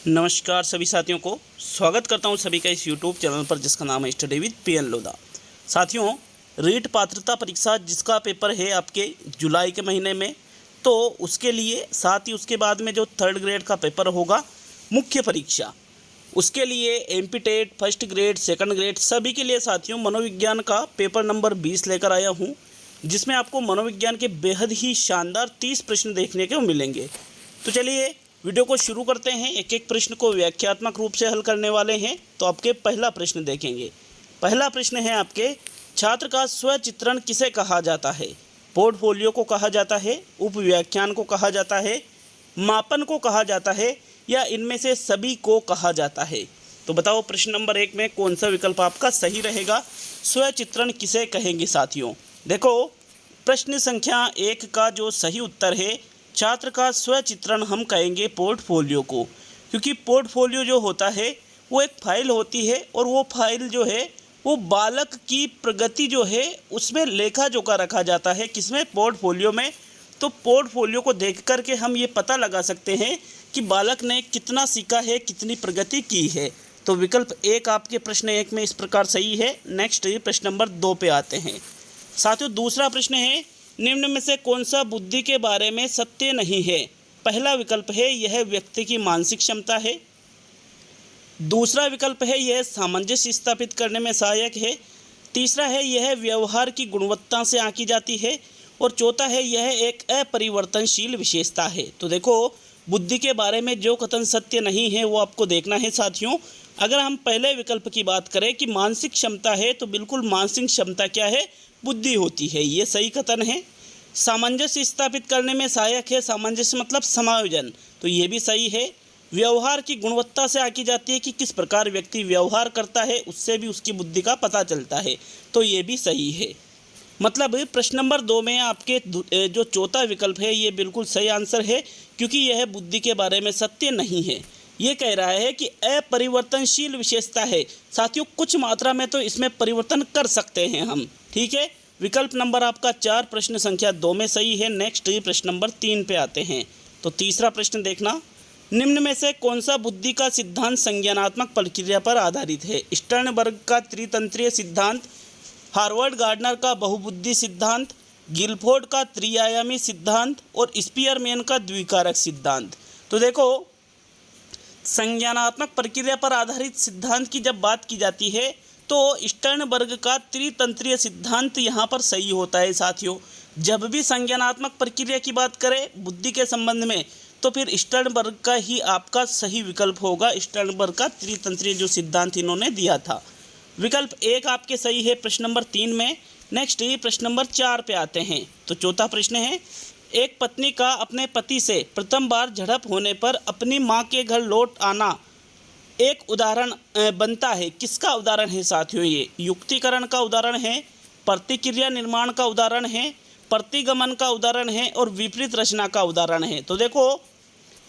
नमस्कार सभी साथियों को स्वागत करता हूं सभी का इस YouTube चैनल पर जिसका नाम है स्टडी विद PN लोधा। साथियों, रीट पात्रता परीक्षा जिसका पेपर है आपके जुलाई के महीने में, तो उसके लिए साथ ही उसके बाद में जो 3rd ग्रेड का पेपर होगा मुख्य परीक्षा, उसके लिए MP TET first grade 2nd grade सभी के लिए साथियों मनोविज्ञान का पेपर नंबर 20 लेकर आया हूँ, जिसमें आपको मनोविज्ञान के बेहद ही शानदार 30 प्रश्न देखने को मिलेंगे। तो चलिए वीडियो को शुरू करते हैं। एक एक प्रश्न को व्याख्यात्मक रूप से हल करने वाले हैं। तो आपके पहला प्रश्न देखेंगे। पहला प्रश्न है आपके, छात्र का स्वचित्रण किसे कहा जाता है? पोर्टफोलियो को कहा जाता है, उपव्याख्यान को कहा जाता है, मापन को कहा जाता है, या इनमें से सभी को कहा जाता है? तो बताओ प्रश्न नंबर 1 में कौन सा विकल्प आपका सही रहेगा? स्वचित्रण किसे कहेंगे साथियों? देखो, प्रश्न संख्या 1 का जो सही उत्तर है, छात्र का स्वचित्रण हम कहेंगे पोर्टफोलियो को, क्योंकि पोर्टफोलियो जो होता है वो एक फाइल होती है और वो फाइल जो है वो बालक की प्रगति जो है उसमें लेखा जोखा रखा जाता है। किसमें? पोर्टफोलियो में। तो पोर्टफोलियो को देख कर के हम ये पता लगा सकते हैं कि बालक ने कितना सीखा है, कितनी प्रगति की है। तो विकल्प 1 आपके प्रश्न 1 में इस प्रकार सही है। नेक्स्ट प्रश्न नंबर 2 पे आते हैं। साथियों, दूसरा प्रश्न है, निम्न में से कौन सा बुद्धि के बारे में सत्य नहीं है? पहला विकल्प है यह व्यक्ति की मानसिक क्षमता है, दूसरा विकल्प है यह सामंजस्य स्थापित करने में सहायक है, तीसरा है यह व्यवहार की गुणवत्ता से आंकी जाती है, और चौथा है यह एक अपरिवर्तनशील विशेषता है। तो देखो, बुद्धि के बारे में जो कथन सत्य नहीं है वो आपको देखना है साथियों। अगर हम पहले विकल्प की बात करें कि मानसिक क्षमता है, तो बिल्कुल मानसिक क्षमता क्या है? बुद्धि होती है, ये सही कथन है। सामंजस्य स्थापित करने में सहायक है, सामंजस्य मतलब समायोजन, तो ये भी सही है। व्यवहार की गुणवत्ता से आंकी जाती है कि किस प्रकार व्यक्ति व्यवहार करता है, उससे भी उसकी बुद्धि का पता चलता है, तो ये भी सही है। मतलब प्रश्न नंबर 2 में आपके जो चौथा विकल्प है ये बिल्कुल सही आंसर है, क्योंकि यह बुद्धि के बारे में सत्य नहीं है। ये कह रहा है कि अपरिवर्तनशील विशेषता है। साथियों, कुछ मात्रा में तो इसमें परिवर्तन कर सकते हैं हम, ठीक है। विकल्प नंबर आपका 4 प्रश्न संख्या 2 में सही है। नेक्स्ट प्रश्न नंबर 3 पे आते हैं। तो तीसरा प्रश्न देखना, निम्न में से कौन सा बुद्धि का सिद्धांत संज्ञानात्मक प्रक्रिया पर आधारित है? स्टर्नबर्ग का त्रितंत्रीय सिद्धांत, हार्वर्ड गार्डनर का बहुबुद्धि सिद्धांत, गिलफोर्ड का त्रिआयामी सिद्धांत, और स्पीयरमैन का द्विकारक सिद्धांत। तो देखो, संज्ञानात्मक प्रक्रिया पर आधारित सिद्धांत की जब बात की जाती है तो स्टर्नबर्ग का त्रितंत्रीय सिद्धांत यहाँ पर सही होता है साथियों। जब भी संज्ञानात्मक प्रक्रिया की बात करें बुद्धि के संबंध में, तो फिर स्टर्नबर्ग का ही आपका सही विकल्प होगा। स्टर्नबर्ग का त्रितंत्रीय जो सिद्धांत इन्होंने दिया था। विकल्प 1 आपके सही है प्रश्न नंबर 3 में। नेक्स्ट प्रश्न नंबर 4 पे आते हैं। तो चौथा प्रश्न है, एक पत्नी का अपने पति से प्रथम बार झड़प होने पर अपनी मां के घर लौट आना एक उदाहरण बनता है। किसका उदाहरण है साथियों? ये युक्तिकरण का उदाहरण है, प्रतिक्रिया निर्माण का उदाहरण है, प्रतिगमन का उदाहरण है, और विपरीत रचना का उदाहरण है। तो देखो,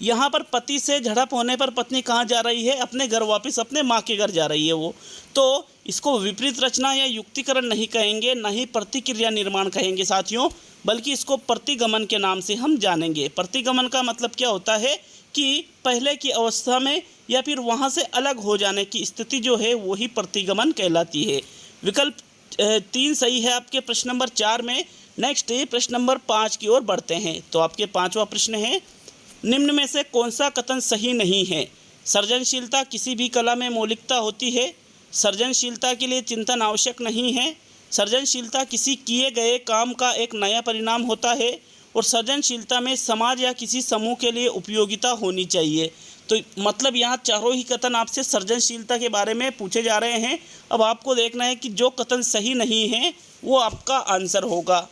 यहाँ पर पति से झड़प होने पर पत्नी कहाँ जा रही है? अपने घर, वापस अपने माँ के घर जा रही है वो। तो इसको विपरीत रचना या युक्तिकरण नहीं कहेंगे, ना ही प्रतिक्रिया निर्माण कहेंगे साथियों, बल्कि इसको प्रतिगमन के नाम से हम जानेंगे। प्रतिगमन का मतलब क्या होता है कि पहले की अवस्था में या फिर वहाँ से अलग हो जाने की स्थिति जो है वही प्रतिगमन कहलाती है। विकल्प 3 सही है आपके प्रश्न नंबर 4 में। नेक्स्ट प्रश्न नंबर 5 की ओर बढ़ते हैं। तो आपके 5वां प्रश्न है, निम्न में से कौन सा कथन सही नहीं है? सृजनशीलता किसी भी कला में मौलिकता होती है, सृजनशीलता के लिए चिंतन आवश्यक नहीं है, सृजनशीलता किसी किए गए काम का एक नया परिणाम होता है, और सृजनशीलता में समाज या किसी समूह के लिए उपयोगिता होनी चाहिए। तो मतलब यहाँ चारों ही कथन आपसे सृजनशीलता के बारे में पूछे जा रहे हैं। अब आपको देखना है कि जो कथन सही नहीं है वो आपका आंसर होगा।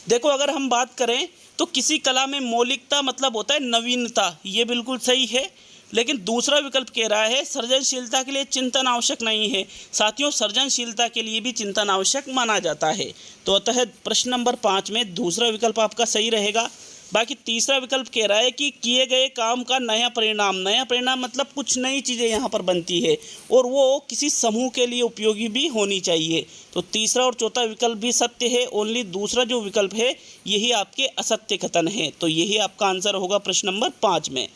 देखो, अगर हम बात करें तो किसी कला में मौलिकता मतलब होता है नवीनता, ये बिल्कुल सही है। लेकिन दूसरा विकल्प कह रहा है सृजनशीलता के लिए चिंतन आवश्यक नहीं है। साथियों, सृजनशीलता के लिए भी चिंतन आवश्यक माना जाता है। तो अतः प्रश्न नंबर 5 में दूसरा विकल्प आपका सही रहेगा। बाकी तीसरा विकल्प कह रहा है कि किए गए काम का नया परिणाम, नया परिणाम मतलब कुछ नई चीज़ें यहाँ पर बनती है, और वो किसी समूह के लिए उपयोगी भी होनी चाहिए। तो तीसरा और चौथा विकल्प भी सत्य है। ओनली दूसरा जो विकल्प है यही आपके असत्य कथन है। तो यही आपका आंसर होगा प्रश्न नंबर 5 में।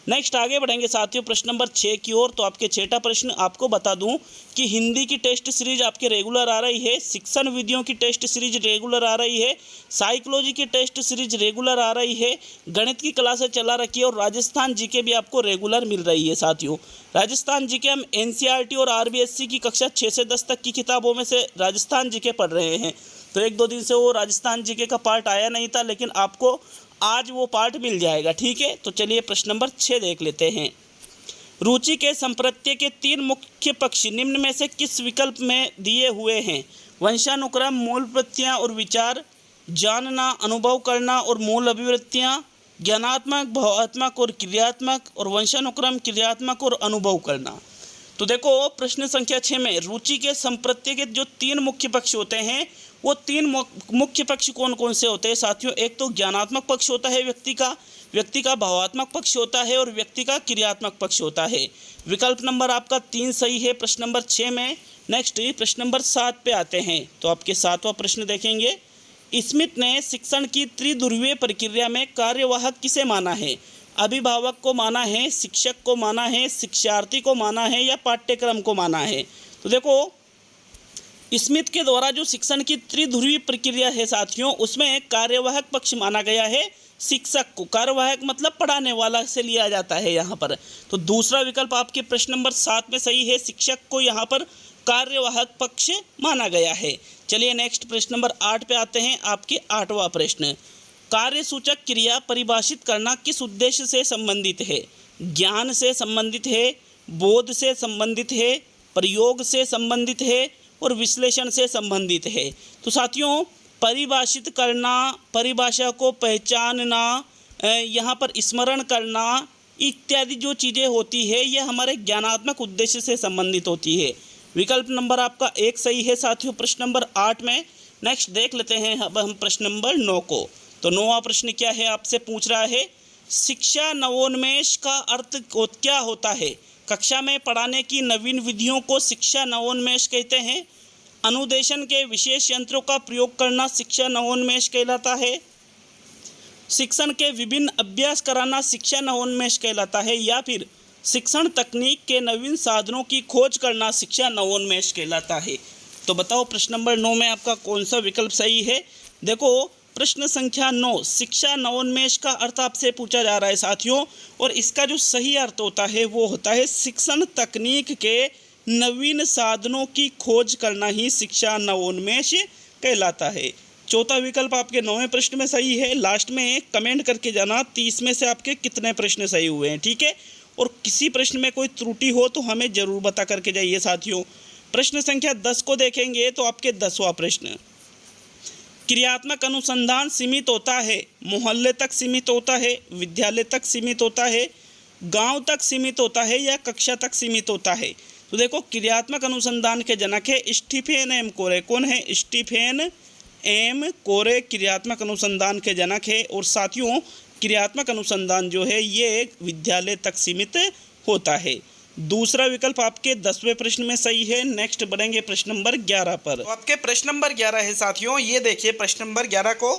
नेक्स्ट आगे बढ़ेंगे साथियों प्रश्न नंबर 6 की ओर। तो आपके छठा प्रश्न आपको बता दूं कि हिंदी की टेस्ट सीरीज आपके रेगुलर आ रही है, शिक्षण विधियों की टेस्ट सीरीज रेगुलर आ रही है, साइकोलॉजी की टेस्ट सीरीज रेगुलर आ रही है, गणित की क्लासें चला रखी है और राजस्थान जीके भी आपको रेगुलर मिल रही है साथियों। राजस्थान जीके हम एनसीईआरटी और आरबीएससी की कक्षा 6 से 10 तक की किताबों में से राजस्थान जीके पढ़ रहे हैं। तो 1-2 दिन से वो राजस्थान जीके का पार्ट आया नहीं था, लेकिन आपको आज वो पार्ट मिल जाएगा, ठीक है। तो चलिए प्रश्न नंबर 6 देख लेते हैं। रुचि के संप्रत्यय के 3 मुख्य पक्ष निम्न में से किस विकल्प में दिए हुए हैं? वंशानुक्रम, मूल प्रत्यय और विचार, जानना, अनुभव करना और मूल अभिवृत्तियाँ, ज्ञानात्मक, भावात्मक और क्रियात्मक, और वंशानुक्रम, क्रियात्मक और अनुभव करना। तो देखो प्रश्न संख्या 6 में रुचि के संप्रत्यय के जो 3 मुख्य पक्ष होते हैं, वो 3 मुख्य पक्ष कौन कौन से होते हैं साथियों? एक तो ज्ञानात्मक पक्ष होता है व्यक्ति का भावात्मक पक्ष होता है और व्यक्ति का क्रियात्मक पक्ष होता है। विकल्प नंबर आपका 3 सही है प्रश्न नंबर 6 में। नेक्स्ट प्रश्न नंबर 7 पे आते हैं। तो आपके 7वां प्रश्न देखेंगे। स्मिथ ने शिक्षण की त्रिध्रुवीय प्रक्रिया में कार्यवाहक किसे माना है? अभिभावक को माना है, शिक्षक को माना है, शिक्षार्थी को माना है या पाठ्यक्रम को माना है? तो देखो स्मिथ के द्वारा जो शिक्षण की त्रिध्रुवीय प्रक्रिया है साथियों, उसमें कार्यवाहक पक्ष माना गया है शिक्षक को। कार्यवाहक मतलब पढ़ाने वाला से लिया जाता है यहाँ पर। तो दूसरा विकल्प आपके प्रश्न नंबर 7 में सही है, शिक्षक को यहाँ पर कार्यवाहक पक्ष माना गया है। चलिए नेक्स्ट प्रश्न नंबर 8 पे आते हैं। आपके 8वां प्रश्न, कार्यसूचक क्रिया परिभाषित करना किस उद्देश्य से संबंधित है? ज्ञान से संबंधित है, बोध से संबंधित है, प्रयोग से संबंधित है और विश्लेषण से संबंधित है। तो साथियों परिभाषित करना, परिभाषा को पहचानना, यहाँ पर स्मरण करना इत्यादि जो चीज़ें होती है, ये हमारे ज्ञानात्मक उद्देश्य से संबंधित होती है। विकल्प नंबर आपका 1 सही है साथियों प्रश्न नंबर 8 में। नेक्स्ट देख लेते हैं अब हम प्रश्न नंबर 9 को। तो 9वां प्रश्न क्या है, आपसे पूछ रहा है शिक्षा नवोन्मेष का अर्थ क्या होता है? कक्षा में पढ़ाने की नवीन विधियों को शिक्षा नवोन्मेष कहते हैं। अनुदेशन के विशेष यंत्रों का प्रयोग करना शिक्षा नवोन्मेष कहलाता है। शिक्षण के विभिन्न अभ्यास कराना शिक्षा नवोन्मेष कहलाता है। या फिर शिक्षण तकनीक के नवीन साधनों की खोज करना शिक्षा नवोन्मेष कहलाता है। तो बताओ प्रश्न नंबर 9 में आपका कौन सा विकल्प सही है? देखो प्रश्न संख्या 9 शिक्षा नवोन्मेष का अर्थ आपसे पूछा जा रहा है साथियों, और इसका जो सही अर्थ होता है वो होता है शिक्षण तकनीक के नवीन साधनों की खोज करना ही शिक्षा नवोन्मेष कहलाता है। चौथा विकल्प आपके 9वें प्रश्न में सही है। लास्ट में कमेंट करके जाना 30 में से आपके कितने प्रश्न सही हुए हैं, ठीक है। और किसी प्रश्न में कोई त्रुटि हो तो हमें ज़रूर बता करके जाइए साथियों। प्रश्न संख्या 10 को देखेंगे। तो आपके 10वां प्रश्न, क्रियात्मक अनुसंधान सीमित होता है, मोहल्ले तक सीमित होता है, विद्यालय तक सीमित होता है, गांव तक सीमित होता है या कक्षा तक सीमित होता है? तो देखो क्रियात्मक अनुसंधान के जनक है स्टीफेन एम कोरे। कौन है? स्टीफेन एम कोरे क्रियात्मक अनुसंधान के जनक है। और साथियों क्रियात्मक अनुसंधान जो है ये विद्यालय तक सीमित होता है। दूसरा विकल्प आपके 10वें प्रश्न में सही है। नेक्स्ट बढ़ेंगे प्रश्न नंबर 11 पर। तो आपके प्रश्न नंबर 11 है साथियों, ये देखिए प्रश्न नंबर 11 को,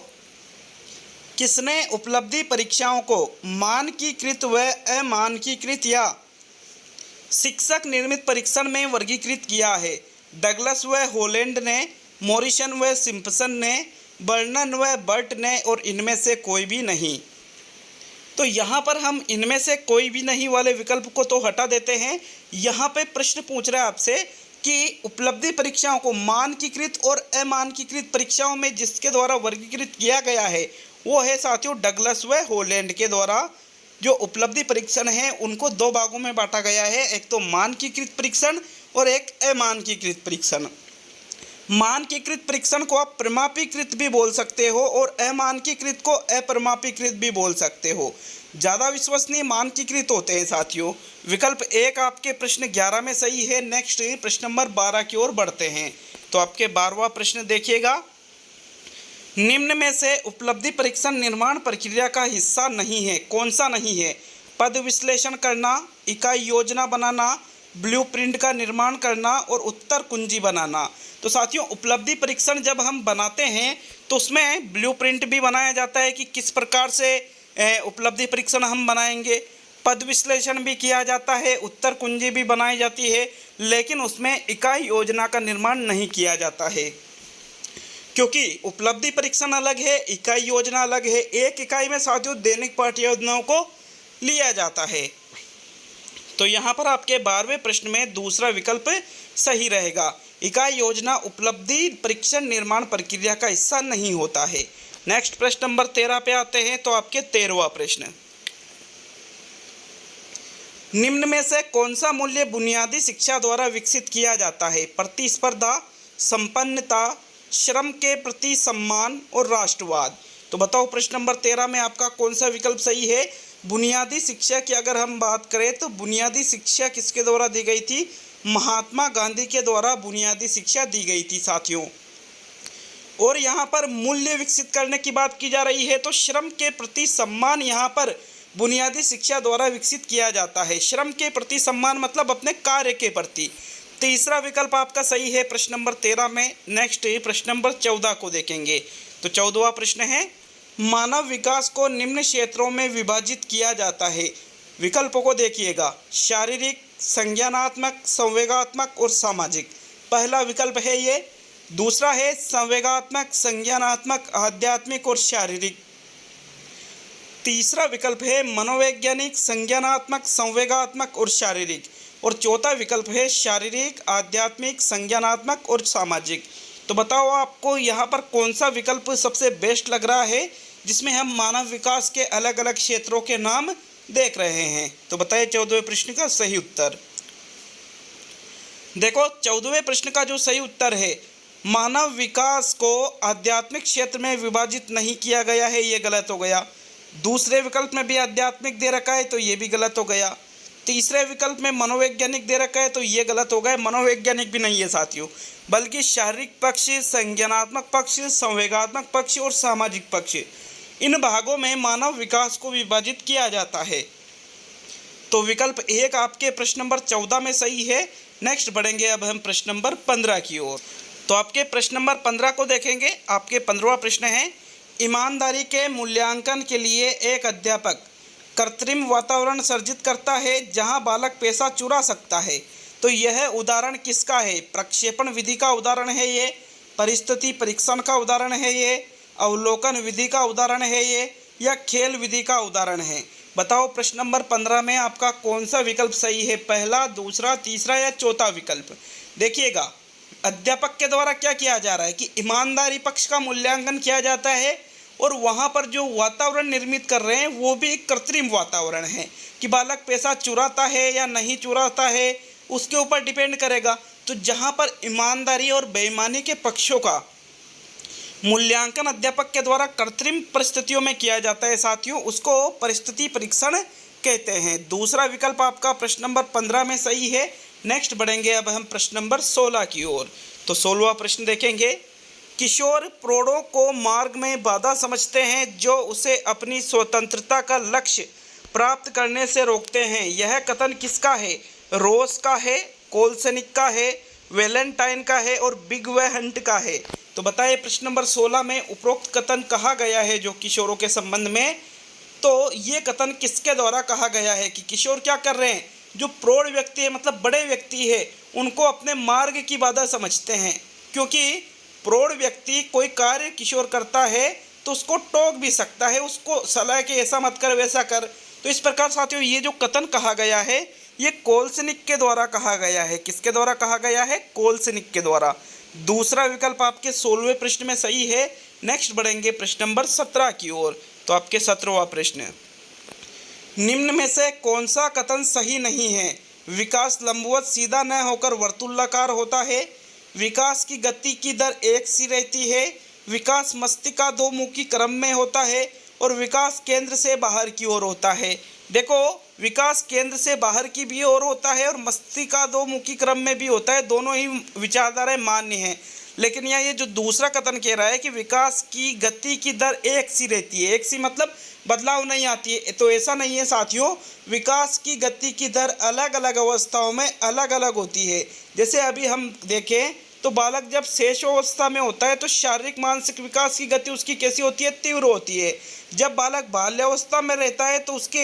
किसने उपलब्धि परीक्षाओं को मानकीकृत व अमानकीकृत या शिक्षक निर्मित परीक्षण में वर्गीकृत किया है? डगलस व हॉलैंड ने, मॉरिसन व सिम्पसन ने, बर्नन व बर्ट ने, और इनमें से कोई भी नहीं। तो यहाँ पर हम इनमें से कोई भी नहीं वाले विकल्प को तो हटा देते हैं। यहाँ पे प्रश्न पूछ रहा है आपसे कि उपलब्धि परीक्षाओं को मानकीकृत और अमानकीकृत परीक्षाओं में जिसके द्वारा वर्गीकृत किया गया है वो है साथियों डगलस व हॉलैंड के द्वारा। जो उपलब्धि परीक्षण है उनको 2 भागों में बांटा गया है, एक तो मानकीकृत परीक्षण और एक अमानकीकृत परीक्षण। मानकीकृत परीक्षण को आप प्रमाणीकृत भी बोल सकते हो और अमानकीकृत को अप्रमाणीकृत भी बोल सकते हो। ज़्यादा विश्वसनीय मानकीकृत होते हैं साथियों। विकल्प 1 आपके प्रश्न 11 में सही है। नेक्स्ट प्रश्न नंबर 12 की ओर बढ़ते हैं। तो आपके 12वां प्रश्न देखिएगा, निम्न में से उपलब्धि परीक्षण निर्माण प्रक्रिया का हिस्सा नहीं है, कौन सा नहीं है? पद विश्लेषण करना, इकाई योजना बनाना, ब्लूप्रिंट का निर्माण करना और उत्तर कुंजी बनाना। तो साथियों उपलब्धि परीक्षण जब हम बनाते हैं तो उसमें ब्लूप्रिंट भी बनाया जाता है कि किस प्रकार से उपलब्धि परीक्षण हम बनाएंगे। पद विश्लेषण भी किया जाता है, उत्तर कुंजी भी बनाई जाती है, लेकिन उसमें इकाई योजना का निर्माण नहीं किया जाता है, क्योंकि उपलब्धि परीक्षण अलग है, इकाई योजना अलग है। एक इकाई में साथियों दैनिक पाठ्य योजनाओं को लिया जाता है। तो यहाँ पर आपके 12वें प्रश्न में दूसरा विकल्प सही रहेगा। इकाई योजना उपलब्धि परीक्षण निर्माण प्रक्रिया का हिस्सा नहीं होता है। नेक्स्ट प्रश्न नंबर 13 पे आते हैं। तो आपके 13वां प्रश्न, निम्न में से कौन सा मूल्य बुनियादी शिक्षा द्वारा विकसित किया जाता है? प्रतिस्पर्धा, संपन्नता, श्रम के प्रति सम्मान और राष्ट्रवाद। तो बताओ प्रश्न नंबर 13 में आपका कौन सा विकल्प सही है? बुनियादी शिक्षा की अगर हम बात करें तो बुनियादी शिक्षा किसके द्वारा दी गई थी? महात्मा गांधी के द्वारा बुनियादी शिक्षा दी गई थी साथियों। और यहाँ पर मूल्य विकसित करने की बात की जा रही है, तो श्रम के प्रति सम्मान यहाँ पर बुनियादी शिक्षा द्वारा विकसित किया जाता है। श्रम के प्रति सम्मान मतलब अपने कार्य के प्रति। तीसरा विकल्प आपका सही है प्रश्न नंबर 13 में। नेक्स्ट प्रश्न नंबर 14 को देखेंगे। तो 14वां प्रश्न है, मानव विकास को निम्न क्षेत्रों में विभाजित किया जाता है। विकल्पों को देखिएगा, शारीरिक, संज्ञानात्मक, संवेगात्मक और सामाजिक। पहला विकल्प है ये। दूसरा है संवेगात्मक, संज्ञानात्मक, आध्यात्मिक और शारीरिक। तीसरा विकल्प है मनोवैज्ञानिक, संज्ञानात्मक, संवेगात्मक और शारीरिक। और चौथा विकल्प है शारीरिक, आध्यात्मिक, संज्ञानात्मक और सामाजिक। तो बताओ आपको यहाँ पर कौन सा विकल्प सबसे बेस्ट लग रहा है, जिसमें हम मानव विकास के अलग अलग क्षेत्रों के नाम देख रहे हैं? तो बताइए 14वें प्रश्न का सही उत्तर। देखो 14वें प्रश्न का जो सही उत्तर है, मानव विकास को आध्यात्मिक क्षेत्र में विभाजित नहीं किया गया है, ये गलत हो गया। दूसरे विकल्प में भी आध्यात्मिक दे रखा है, तो ये भी गलत हो गया। तीसरे विकल्प में मनोवैज्ञानिक दे रखा है, तो ये गलत हो गया। मनोवैज्ञानिक भी नहीं है साथियों, बल्कि शारीरिक पक्ष, संज्ञानात्मक पक्ष, संवेगात्मक पक्ष और सामाजिक पक्ष, इन भागों में मानव विकास को विभाजित किया जाता है। तो विकल्प 1 आपके प्रश्न नंबर 14 में सही है। नेक्स्ट बढ़ेंगे अब हम प्रश्न नंबर 15 की ओर। तो आपके प्रश्न नंबर 15 को देखेंगे। आपके 15वां प्रश्न है, ईमानदारी के मूल्यांकन के लिए एक अध्यापक कृत्रिम वातावरण सर्जित करता है जहां बालक पैसा चुरा सकता है। तो यह उदाहरण किसका है? प्रक्षेपण विधि का उदाहरण है ये, परिस्थिति परीक्षण का उदाहरण है ये, अवलोकन विधि का उदाहरण है ये, या खेल विधि का उदाहरण है? बताओ प्रश्न नंबर 15 में आपका कौन सा विकल्प सही है? पहला, दूसरा, तीसरा या चौथा विकल्प? देखिएगा, अध्यापक के द्वारा क्या किया जा रहा है कि ईमानदारी पक्ष का मूल्यांकन किया जाता है, और वहाँ पर जो वातावरण निर्मित कर रहे हैं वो भी एक कृत्रिम वातावरण है कि बालक पैसा चुराता है या नहीं चुराता है, उसके ऊपर डिपेंड करेगा। तो जहाँ पर ईमानदारी और बेईमानी के पक्षों का मूल्यांकन अध्यापक के द्वारा कृत्रिम परिस्थितियों में किया जाता है साथियों, उसको परिस्थिति परीक्षण कहते हैं। दूसरा विकल्प आपका प्रश्न नंबर 15 में सही है। नेक्स्ट बढ़ेंगे अब हम प्रश्न नंबर 16 की ओर। तो 16वां प्रश्न देखेंगे, किशोर प्रौढ़ों को मार्ग में बाधा समझते हैं जो उसे अपनी स्वतंत्रता का लक्ष्य प्राप्त करने से रोकते हैं। यह कथन किसका है? रोस का है, कोलसेनिक का है, वैलेंटाइन का है और बिग वे हंट का है? तो बताइए प्रश्न नंबर 16 में उपरोक्त कथन कहा गया है जो किशोरों के संबंध में, तो ये कथन किसके द्वारा कहा गया है कि किशोर क्या कर रहे हैं? जो प्रौढ़ व्यक्ति है मतलब बड़े व्यक्ति है, उनको अपने मार्ग की बाधा समझते हैं, क्योंकि प्रौढ़ व्यक्ति कोई कार्य किशोर करता है तो उसको टोक भी सकता है, उसको सलाह के ऐसा मत कर वैसा कर। तो इस प्रकार साथियों ये जो कथन कहा गया है ये कोलसेनिक के द्वारा कहा गया है। किसके द्वारा कहा गया है? कोलसेनिक के द्वारा। दूसरा विकल्प आपके 16वें प्रश्न में सही है। नेक्स्ट बढ़ेंगे प्रश्न नंबर 17 की ओर। तो आपके 17वां प्रश्न, निम्न में से कौन सा कथन सही नहीं है? विकास लंबवत सीधा न होकर वर्तुलाकार होता है, विकास की गति की दर एक सी रहती है, विकास मस्तिष्का दो मुखी क्रम में होता है और विकास केंद्र से बाहर की ओर होता है। देखो विकास केंद्र से बाहर की भी ओर होता है और मस्तिष्का दो मुखी क्रम में भी होता है, दोनों ही विचारधाराएं मान्य हैं। लेकिन यहाँ ये जो दूसरा कथन कह रहा है कि विकास की गति की दर एक सी रहती है, एक सी मतलब बदलाव नहीं आती है, तो ऐसा नहीं है साथियों। विकास की गति की दर अलग अलग अवस्थाओं में अलग अलग होती है। जैसे अभी हम देखें तो बालक जब शैशवावस्था में होता है तो शारीरिक मानसिक विकास की गति उसकी कैसी होती है? तीव्र होती है। जब बालक बाल्यावस्था में रहता है तो उसके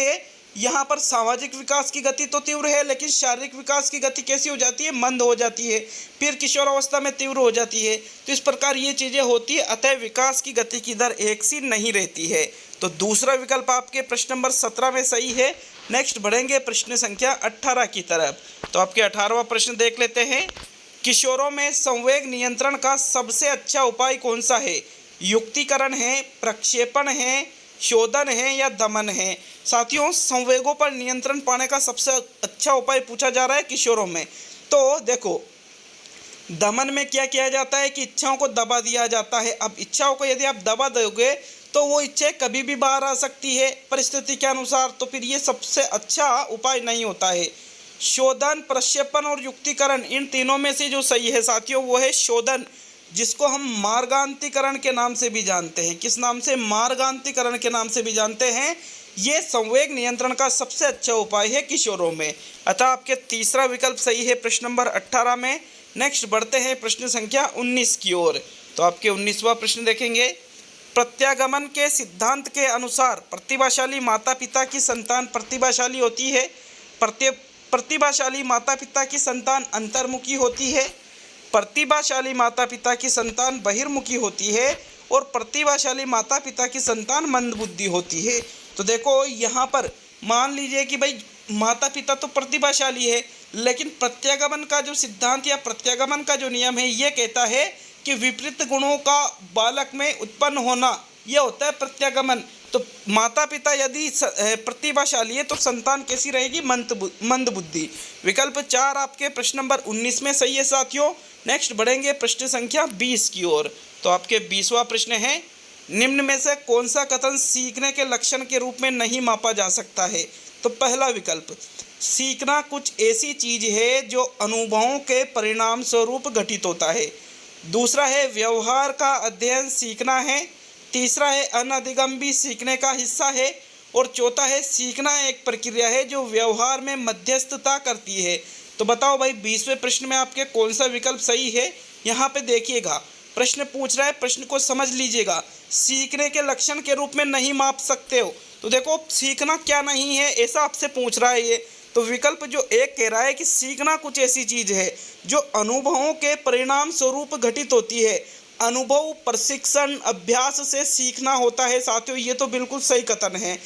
यहाँ पर सामाजिक विकास की गति तो तीव्र है, लेकिन शारीरिक विकास की गति कैसी हो जाती है, मंद हो जाती है। फिर किशोरावस्था में तीव्र हो जाती है। तो इस प्रकार ये चीज़ें होती है, अतः विकास की गति की दर एक सी नहीं रहती है। तो दूसरा विकल्प आपके प्रश्न नंबर 17 में सही है। नेक्स्ट बढ़ेंगे प्रश्न संख्या 18 की तरफ। तो आपके 18वां प्रश्न देख लेते हैं। किशोरों में संवेग नियंत्रण का सबसे अच्छा उपाय कौन सा है? युक्तिकरण है, प्रक्षेपण है, शोधन है या दमन है? साथियों, संवेगों पर नियंत्रण पाने का सबसे अच्छा उपाय पूछा जा रहा है किशोरों में। तो देखो, दमन में क्या किया जाता है कि इच्छाओं को दबा दिया जाता है। अब इच्छाओं को यदि आप दबा दोगे तो वो इच्छाएं कभी भी बाहर आ सकती है परिस्थिति के अनुसार, तो फिर ये सबसे अच्छा उपाय नहीं होता है। शोधन, प्रक्षेपण और युक्तिकरण, इन तीनों में से जो सही है साथियों वो है शोधन, जिसको हम मार्गांतीकरण के नाम से भी जानते हैं। किस नाम से? मार्गांतीकरण के नाम से भी जानते हैं। ये संवेग नियंत्रण का सबसे अच्छा उपाय है किशोरों में। अतः आपके तीसरा विकल्प सही है प्रश्न नंबर 18 में। नेक्स्ट बढ़ते हैं प्रश्न संख्या 19 की ओर। तो आपके 19वां प्रश्न देखेंगे। प्रत्यागमन के सिद्धांत के अनुसार प्रतिभाशाली माता पिता की संतान प्रतिभाशाली होती है, प्रतिभाशाली माता पिता की संतान अंतर्मुखी होती है, प्रतिभाशाली माता पिता की संतान बहिर्मुखी होती है और प्रतिभाशाली माता पिता की संतान मंदबुद्धि होती है। तो देखो, यहाँ पर मान लीजिए कि भाई माता पिता तो प्रतिभाशाली है, लेकिन प्रत्यागमन का जो सिद्धांत या प्रत्यागमन का जो नियम है ये कहता है कि विपरीत गुणों का बालक में उत्पन्न होना, यह होता है प्रत्यागमन। तो माता पिता यदि प्रतिभाशाली है तो संतान कैसी रहेगी? मंदबुद्धि। विकल्प 4 आपके प्रश्न नंबर 19 में सही है साथियों। नेक्स्ट बढ़ेंगे प्रश्न संख्या 20 की ओर। तो आपके 20वां प्रश्न है। निम्न में से कौन सा कथन सीखने के लक्षण के रूप में नहीं मापा जा सकता है? तो पहला विकल्प, सीखना कुछ ऐसी चीज है जो अनुभवों के परिणाम स्वरूप घटित होता है। दूसरा है व्यवहार का अध्ययन सीखना है। तीसरा है अनधिगम्भी सीखने का हिस्सा है। और चौथा है सीखना एक प्रक्रिया है जो व्यवहार में मध्यस्थता करती है। तो बताओ भाई 20वें प्रश्न में आपके कौन सा विकल्प सही है? यहाँ पे देखिएगा, प्रश्न पूछ रहा है, प्रश्न को समझ लीजिएगा। सीखने के लक्षण के रूप में नहीं माप सकते हो, तो देखो सीखना क्या नहीं है ऐसा आपसे पूछ रहा है ये। तो विकल्प जो एक कह रहा है कि सीखना कुछ ऐसी चीज है जो अनुभवों के परिणाम स्वरूप घटित होती है। अनुभव, प्रशिक्षण, अभ्यास से सीखना होता है साथियों, ये तो बिल्कुल सही कथन है।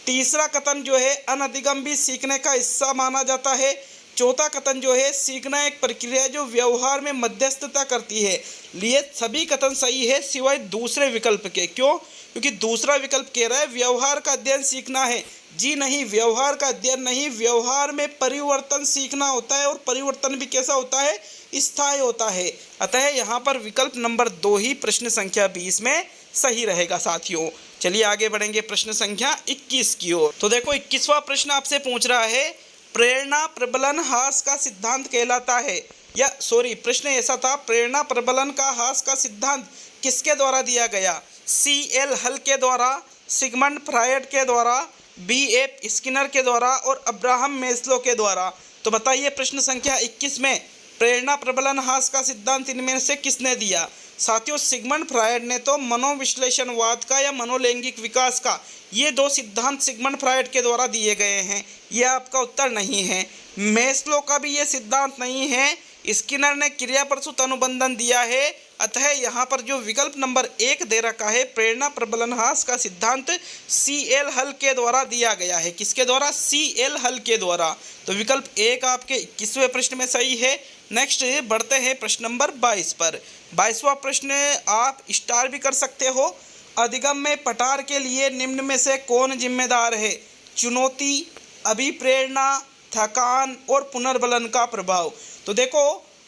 तीसरा कथन जो है अनधिगम्भी सीखने का हिस्सा माना जाता है। चौथा कथन जो है सीखना एक प्रक्रिया जो व्यवहार में मध्यस्थता करती है। लिए सभी कथन सही है सिवाय दूसरे विकल्प के। क्यों? क्योंकि दूसरा विकल्प कह रहा है व्यवहार का अध्ययन सीखना है। जी नहीं, व्यवहार का अध्ययन नहीं, व्यवहार में परिवर्तन सीखना होता है, और परिवर्तन भी कैसा होता है? स्थायी होता है। अतः यहाँ पर विकल्प नंबर 2 ही प्रश्न संख्या 20 में सही रहेगा साथियों। चलिए आगे बढ़ेंगे प्रश्न संख्या 21 की ओर। तो देखो 21वां प्रश्न आपसे पूछ रहा है, प्रेरणा प्रबलन ह्रास का सिद्धांत कहलाता है, या सॉरी प्रश्न ऐसा था, प्रेरणा प्रबलन का ह्रास का सिद्धांत किसके द्वारा दिया गया? C.L. हल के द्वारा, सिगमंड फ्रायड के द्वारा, B.F. स्किनर के द्वारा और अब्राहम मेस्लो के द्वारा। तो बताइए प्रश्न संख्या 21 में प्रेरणा प्रबलन ह्रास का सिद्धांत इनमें से किसने दिया? साथियों, सिगमंड फ्रायड ने तो मनोविश्लेषणवाद का या मनोलैंगिक विकास का, ये 2 सिद्धांत सिगमंड फ्रायड के द्वारा दिए गए हैं। यह आपका उत्तर नहीं है। मेस्लो का भी ये सिद्धांत नहीं है। स्किनर ने क्रिया प्रसूत अनुबंधन दिया है। अतः यहाँ पर जो विकल्प नंबर 1 दे रखा है प्रेरणा प्रबलन ह्रास का सिद्धांत C.L. हल के द्वारा दिया गया है। किसके द्वारा? C.L. हल के द्वारा। तो विकल्प 1 आपके 21वें प्रश्न में सही है। नेक्स्ट बढ़ते हैं प्रश्न नंबर 22 पर। 22वां प्रश्न आप स्टार भी कर सकते हो। अधिगम में पठार के लिए निम्न में से कौन जिम्मेदार है? चुनौती, अभिप्रेरणा, थकान और पुनर्बलन का प्रभाव। तो देखो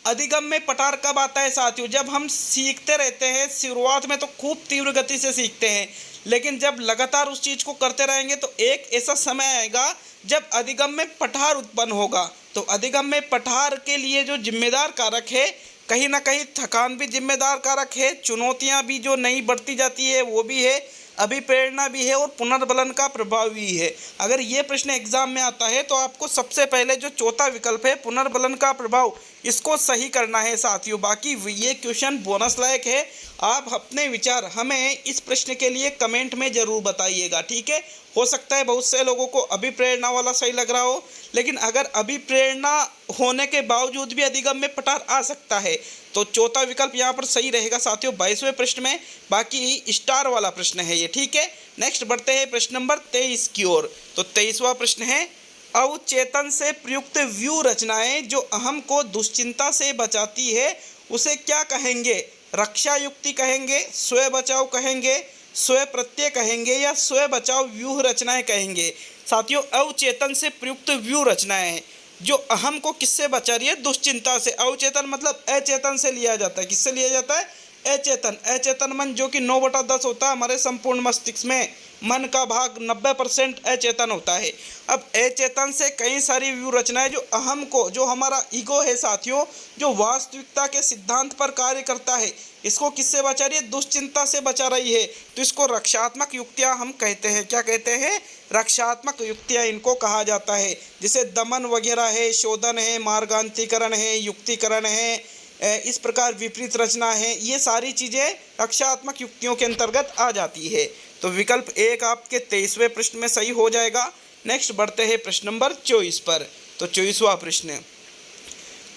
अधिगम में पठार कब आता है साथियों? जब हम सीखते रहते हैं, शुरुआत में तो खूब तीव्र गति से सीखते हैं, लेकिन जब लगातार उस चीज़ को करते रहेंगे तो एक ऐसा समय आएगा जब अधिगम में पठार उत्पन्न होगा। तो अधिगम में पठार के लिए जो जिम्मेदार कारक है, कहीं ना कहीं थकान भी जिम्मेदार कारक है, चुनौतियां भी जो नई बढ़ती जाती है वो भी है, अभिप्रेरणा भी है और पुनर्बलन का प्रभाव भी है। अगर ये प्रश्न एग्जाम में आता है तो आपको सबसे पहले जो चौथा विकल्प है पुनर्बलन का प्रभाव, इसको सही करना है साथियों। बाकी ये क्वेश्चन बोनस लायक है। आप अपने विचार हमें इस प्रश्न के लिए कमेंट में ज़रूर बताइएगा, ठीक है। हो सकता है बहुत से लोगों को अभिप्रेरणा वाला सही लग रहा हो, लेकिन अगर अभिप्रेरणा होने के बावजूद भी अधिगम में पठार आ सकता है तो चौथा विकल्प यहाँ पर सही रहेगा साथियों 22वें प्रश्न में। बाकी स्टार वाला प्रश्न है ये, ठीक है। नेक्स्ट बढ़ते हैं प्रश्न नंबर 23 की ओर। तो 23वां प्रश्न है, अवचेतन से प्रयुक्त व्यू रचनाएं जो अहम को दुश्चिंता से बचाती है उसे क्या कहेंगे? रक्षा युक्ति कहेंगे, स्व बचाव कहेंगे, स्व प्रत्यय कहेंगे या स्व बचाव व्यूह रचनाएं कहेंगे? साथियों, अवचेतन से प्रयुक्त व्यू रचनाएं जो अहम को किससे बचा रही है? दुश्चिंता से। अवचेतन मतलब अचेतन से लिया जाता है। किससे लिया जाता है? अचेतन। अचेतन मन जो कि 9/10 होता है हमारे संपूर्ण मस्तिष्क में। मन का भाग 90% अचेतन होता है। अब अचेतन से कई सारी व्यू रचनाएं जो अहम को, जो हमारा ईगो है साथियों, जो वास्तविकता के सिद्धांत पर कार्य करता है, इसको किससे बचा रही है? दुश्चिंता से बचा रही है। तो इसको रक्षात्मक युक्तियां हम कहते हैं। क्या कहते हैं? रक्षात्मक युक्तियां इनको कहा जाता है। जैसे दमन वगैरह है, शोधन है, मार्गांतरीकरण है, युक्तिकरण है, इस प्रकार विपरीत रचना है, ये सारी चीज़ें रक्षात्मक युक्तियों के अंतर्गत आ जाती है। तो विकल्प 1 आपके 23वें प्रश्न में सही हो जाएगा। नेक्स्ट बढ़ते हैं प्रश्न नंबर 24 पर। तो 24वां प्रश्न,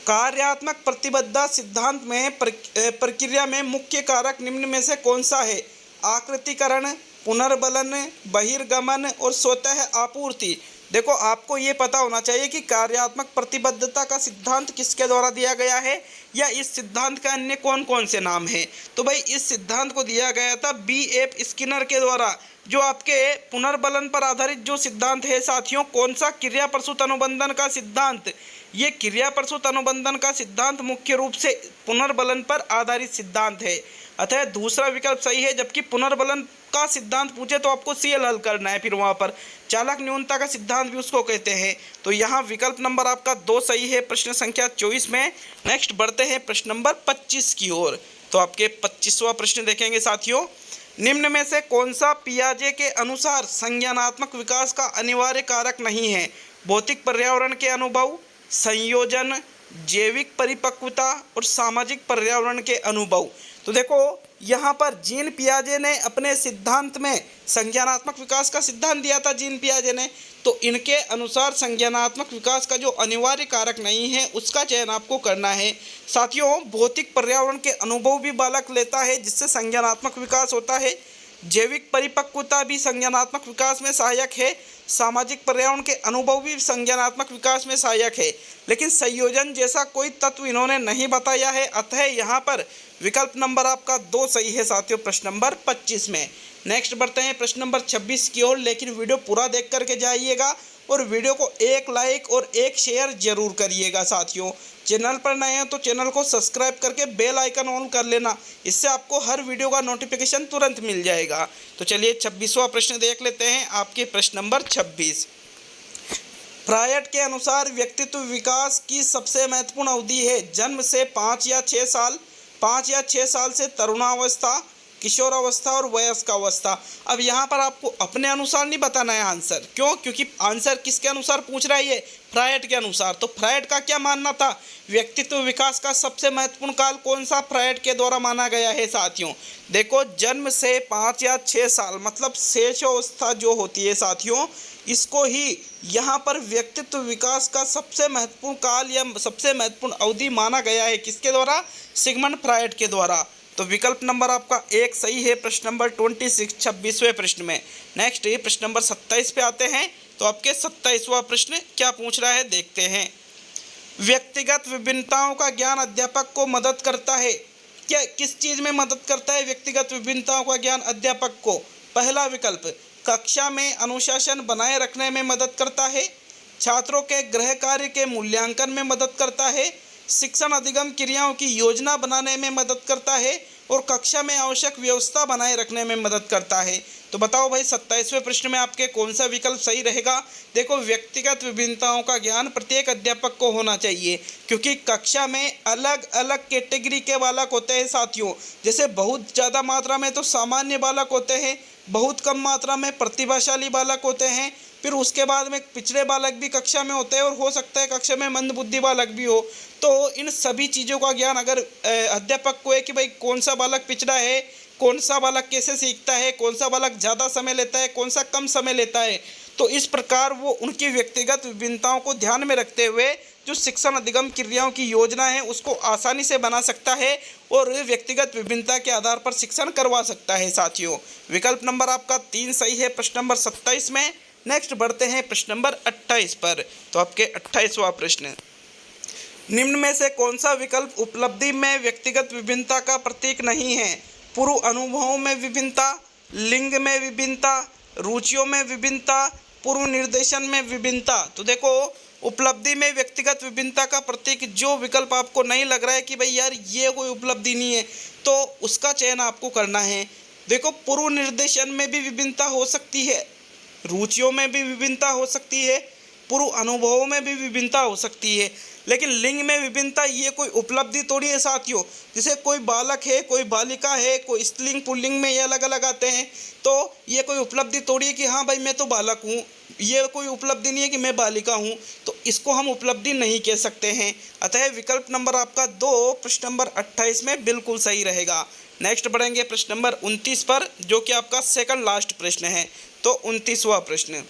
कार्यात्मक प्रतिबद्धता सिद्धांत में प्रक्रिया में मुख्य कारक निम्न में से कौन सा है? आकृतिकरण, पुनर्बलन, बहिर्गमन और स्वतः आपूर्ति। देखो, आपको ये पता होना चाहिए कि कार्यात्मक प्रतिबद्धता का सिद्धांत किसके द्वारा दिया गया है या इस सिद्धांत का अन्य कौन कौन से नाम हैं। तो भाई इस सिद्धांत को दिया गया था B.F. स्किनर के द्वारा। जो आपके पुनर्बलन पर आधारित जो सिद्धांत है साथियों, कौन सा? क्रिया प्रसूत अनुबंधन का सिद्धांत। ये क्रिया प्रसूत अनुबंधन का सिद्धांत मुख्य रूप से पुनर्बलन पर आधारित सिद्धांत है। अतः दूसरा विकल्प सही है। जबकि पुनर्बलन का सिद्धांत पूछे तो आपको CL हल करना है। फिर वहाँ पर चालक न्यूनता का सिद्धांत भी उसको कहते हैं। तो यहाँ विकल्प नंबर आपका 2 सही है प्रश्न संख्या 24 में। नेक्स्ट बढ़ते हैं प्रश्न नंबर 25 की ओर। तो आपके 25वां प्रश्न देखेंगे साथियों, निम्न में से कौन सा पियाजे के अनुसार संज्ञानात्मक विकास का अनिवार्य कारक नहीं है? भौतिक पर्यावरण के अनुभव, संयोजन, जैविक परिपक्वता और सामाजिक पर्यावरण के अनुभव। तो देखो, यहाँ पर जीन पियाजे ने अपने सिद्धांत में संज्ञानात्मक विकास का सिद्धांत दिया था जीन पियाजे ने। तो इनके अनुसार संज्ञानात्मक विकास का जो अनिवार्य कारक नहीं है उसका चयन आपको करना है। साथियों, भौतिक पर्यावरण के अनुभव भी बालक लेता है जिससे संज्ञानात्मक विकास होता है। जैविक परिपक्वता भी संज्ञानात्मक विकास में सहायक है। सामाजिक पर्यावरण के अनुभव भी संज्ञानात्मक विकास में सहायक है। लेकिन संयोजन जैसा कोई तत्व इन्होंने नहीं बताया है। अतः यहाँ पर विकल्प नंबर आपका 2 सही है साथियों प्रश्न नंबर 25 में। नेक्स्ट बढ़ते हैं प्रश्न नंबर 26 की ओर। लेकिन वीडियो पूरा देख करके जाइएगा और वीडियो को एक लाइक और एक शेयर जरूर करिएगा साथियों। चैनल पर नए हैं तो चैनल को सब्सक्राइब करके बेल आइकन ऑन कर लेना, इससे आपको हर वीडियो का नोटिफिकेशन तुरंत मिल जाएगा। तो चलिए 26वां प्रश्न देख लेते हैं। आपके प्रश्न नंबर 26, फ्रायड के अनुसार व्यक्तित्व विकास की सबसे महत्वपूर्ण अवधि है जन्म से 5 या 6 साल, 5 या 6 साल से तरुणावस्था, किशोरावस्था और वयस्क अवस्था। अब यहाँ पर आपको अपने अनुसार नहीं बताना है आंसर। क्यों? क्योंकि आंसर किसके अनुसार पूछ रहा है ये? फ्रायड के अनुसार। तो फ्रायड का क्या मानना था? व्यक्तित्व विकास का सबसे महत्वपूर्ण काल कौन सा फ्रायड के द्वारा माना गया है साथियों? देखो, जन्म से 5 या 6 साल मतलब शैशवावस्था जो होती है साथियों, इसको ही यहाँ पर व्यक्तित्व विकास का सबसे महत्वपूर्ण काल या सबसे महत्वपूर्ण अवधि माना गया है। किसके द्वारा? सिगमंड फ्रायड के द्वारा। तो विकल्प नंबर आपका 1 सही है प्रश्न नंबर 26 26वें प्रश्न में। नेक्स्ट ये प्रश्न नंबर 27 पे आते हैं। तो आपके 27वां प्रश्न क्या पूछ रहा है देखते हैं। व्यक्तिगत विभिन्नताओं का ज्ञान अध्यापक को मदद करता है। क्या किस चीज़ में मदद करता है व्यक्तिगत विभिन्नताओं का ज्ञान अध्यापक को? पहला विकल्प, कक्षा में अनुशासन बनाए रखने में मदद करता है, छात्रों के गृह कार्य के मूल्यांकन में मदद करता है, शिक्षण अधिगम क्रियाओं की योजना बनाने में मदद करता है, और कक्षा में आवश्यक व्यवस्था बनाए रखने में मदद करता है। तो बताओ भाई 27वें प्रश्न में आपके कौन सा विकल्प सही रहेगा। देखो, व्यक्तिगत विभिन्नताओं का ज्ञान प्रत्येक अध्यापक को होना चाहिए, क्योंकि कक्षा में अलग अलग कैटेगरी के बालक होते हैं साथियों। जैसे बहुत ज़्यादा मात्रा में तो सामान्य बालक होते हैं, बहुत कम मात्रा में प्रतिभाशाली बालक होते हैं, फिर उसके बाद में पिछड़े बालक भी कक्षा में होते हैं, और हो सकता है कक्षा में मंदबुद्धि बालक भी हो। तो इन सभी चीज़ों का ज्ञान अगर अध्यापक को है कि भाई कौन सा बालक पिछड़ा है, कौन सा बालक कैसे सीखता है, कौन सा बालक ज़्यादा समय लेता है, कौन सा कम समय लेता है, तो इस प्रकार वो उनकी व्यक्तिगत विभिन्नताओं को ध्यान में रखते हुए जो शिक्षण अधिगम क्रियाओं की योजना है उसको आसानी से बना सकता है और व्यक्तिगत विभिन्नता के आधार पर शिक्षण करवा सकता है साथियों। विकल्प नंबर आपका 3 सही है प्रश्न नंबर 27 में। नेक्स्ट बढ़ते हैं प्रश्न नंबर 28 पर। तो आपके 28वां प्रश्न, निम्न में से कौन सा विकल्प उपलब्धि में व्यक्तिगत विभिन्नता का प्रतीक नहीं है। पूर्व अनुभवों में विभिन्नता, लिंग में विभिन्नता, रुचियों में विभिन्नता, पूर्व निर्देशन में विभिन्नता। तो देखो, उपलब्धि में व्यक्तिगत विभिन्नता का प्रतीक जो विकल्प आपको नहीं लग रहा है कि भाई यार ये कोई उपलब्धि नहीं है, तो उसका चयन आपको करना है। देखो, पूर्व निर्देशन में भी विभिन्नता हो सकती है, रुचियों में भी विभिन्नता हो सकती है, पूर्व अनुभवों में भी विभिन्नता हो सकती है, लेकिन लिंग में विभिन्नता ये कोई उपलब्धि थोड़ी है साथियों। जैसे कोई बालक है, कोई बालिका है, कोई स्त्रीलिंग पुल्लिंग में ये अलग अलग आते हैं, तो ये कोई उपलब्धि थोड़ी है कि हाँ भाई मैं तो बालक हूँ, ये कोई उपलब्धि नहीं है कि मैं बालिका हूँ, तो इसको हम उपलब्धि नहीं कह सकते हैं। अतः विकल्प नंबर आपका 2 प्रश्न नंबर 28 में बिल्कुल सही रहेगा। नेक्स्ट बढ़ेंगे प्रश्न नंबर 29 पर, जो कि आपका सेकंड लास्ट प्रश्न है। तो 29वां प्रश्न,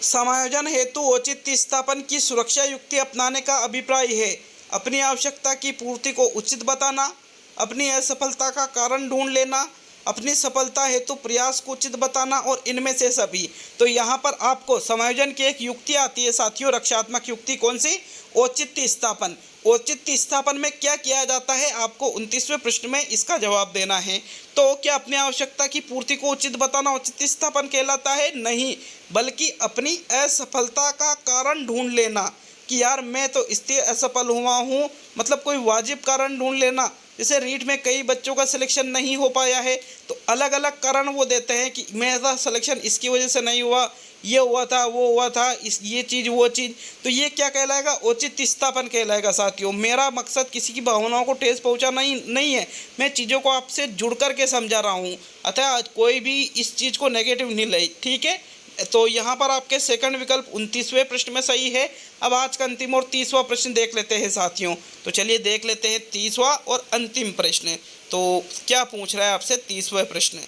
समायोजन हेतु औचित्य स्थापन की सुरक्षा युक्ति अपनाने का अभिप्राय है। अपनी आवश्यकता की पूर्ति को उचित बताना, अपनी असफलता का कारण ढूंढ लेना, अपनी सफलता हेतु प्रयास को उचित बताना, और इनमें से सभी। तो यहाँ पर आपको समायोजन की एक युक्ति आती है साथियों, रक्षात्मक युक्ति। कौन सी? औचित्य स्थापन। औचित्य स्थापन में क्या किया जाता है, आपको 29वें प्रश्न में इसका जवाब देना है। तो क्या अपनी आवश्यकता की पूर्ति को उचित बताना औचित्य स्थापन कहलाता है? नहीं, बल्कि अपनी असफलता का कारण ढूंढ लेना कि यार मैं तो इसलिए असफल हुआ हूँ, मतलब कोई वाजिब कारण ढूंढ लेना। जैसे रीट में कई बच्चों का सिलेक्शन नहीं हो पाया है, तो अलग अलग कारण वो देते हैं कि मेरा सिलेक्शन इसकी वजह से नहीं हुआ, ये हुआ था, वो हुआ था, इस ये चीज़ वो चीज़। तो ये क्या कहलाएगा? औचित्य स्थापन कहलाएगा साथियों। मेरा मकसद किसी की भावनाओं को ठेस पहुंचाना नहीं है, मैं चीज़ों को आपसे जुड़ करके समझा रहा हूँ। अतः कोई भी इस चीज़ को नेगेटिव नहीं ले, ठीक है। तो यहाँ पर आपके सेकंड विकल्प 29वें प्रश्न में सही है। अब आज का अंतिम और 30वां प्रश्न देख लेते हैं साथियों। तो चलिए देख लेते हैं 30वां और अंतिम प्रश्न। तो क्या पूछ रहा है आपसे 30वां प्रश्न,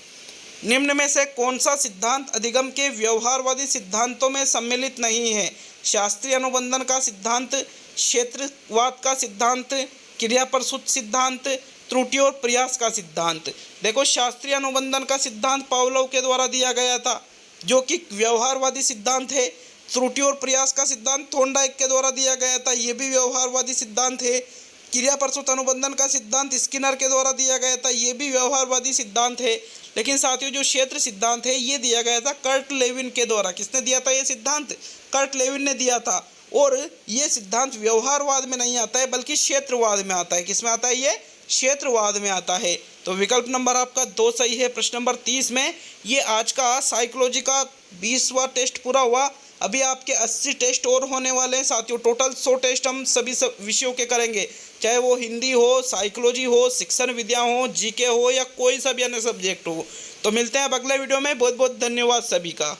निम्न में से कौन सा सिद्धांत अधिगम के व्यवहारवादी सिद्धांतों में सम्मिलित नहीं है। शास्त्रीय अनुबंधन का सिद्धांत, क्षेत्रवाद का सिद्धांत, क्रियाप्रसूत सिद्धांत, त्रुटि और प्रयास का सिद्धांत। देखो, शास्त्रीय अनुबंधन का सिद्धांत पावलोव के द्वारा दिया गया था, जो कि व्यवहारवादी सिद्धांत है। त्रुटि और प्रयास का सिद्धांत थॉर्नडाइक के द्वारा दिया गया था, ये भी व्यवहारवादी सिद्धांत है। क्रियाप्रसूत अनुबंधन का सिद्धांत स्किनर के द्वारा दिया गया था, ये भी व्यवहारवादी सिद्धांत है। लेकिन साथियों, जो क्षेत्र सिद्धांत है ये दिया गया था कर्ट लेविन के द्वारा। किसने दिया था ये सिद्धांत? कर्ट लेविन ने दिया था। और ये सिद्धांत व्यवहारवाद में नहीं आता है, बल्कि क्षेत्रवाद में आता है। किस में आता है? ये क्षेत्रवाद में आता है। तो विकल्प नंबर आपका 2 सही है प्रश्न नंबर 30 में। ये आज का साइकोलॉजी का 20वां टेस्ट पूरा हुआ। अभी आपके 80 टेस्ट और होने वाले हैं साथियों। टोटल 100 टेस्ट हम सभी विषयों के करेंगे, चाहे वो हिंदी हो, साइकोलॉजी हो, शिक्षण विद्या हो, जीके हो, या कोई सा भी अन्य सब्जेक्ट हो। तो मिलते हैं अब अगले वीडियो में। बहुत बहुत धन्यवाद सभी का।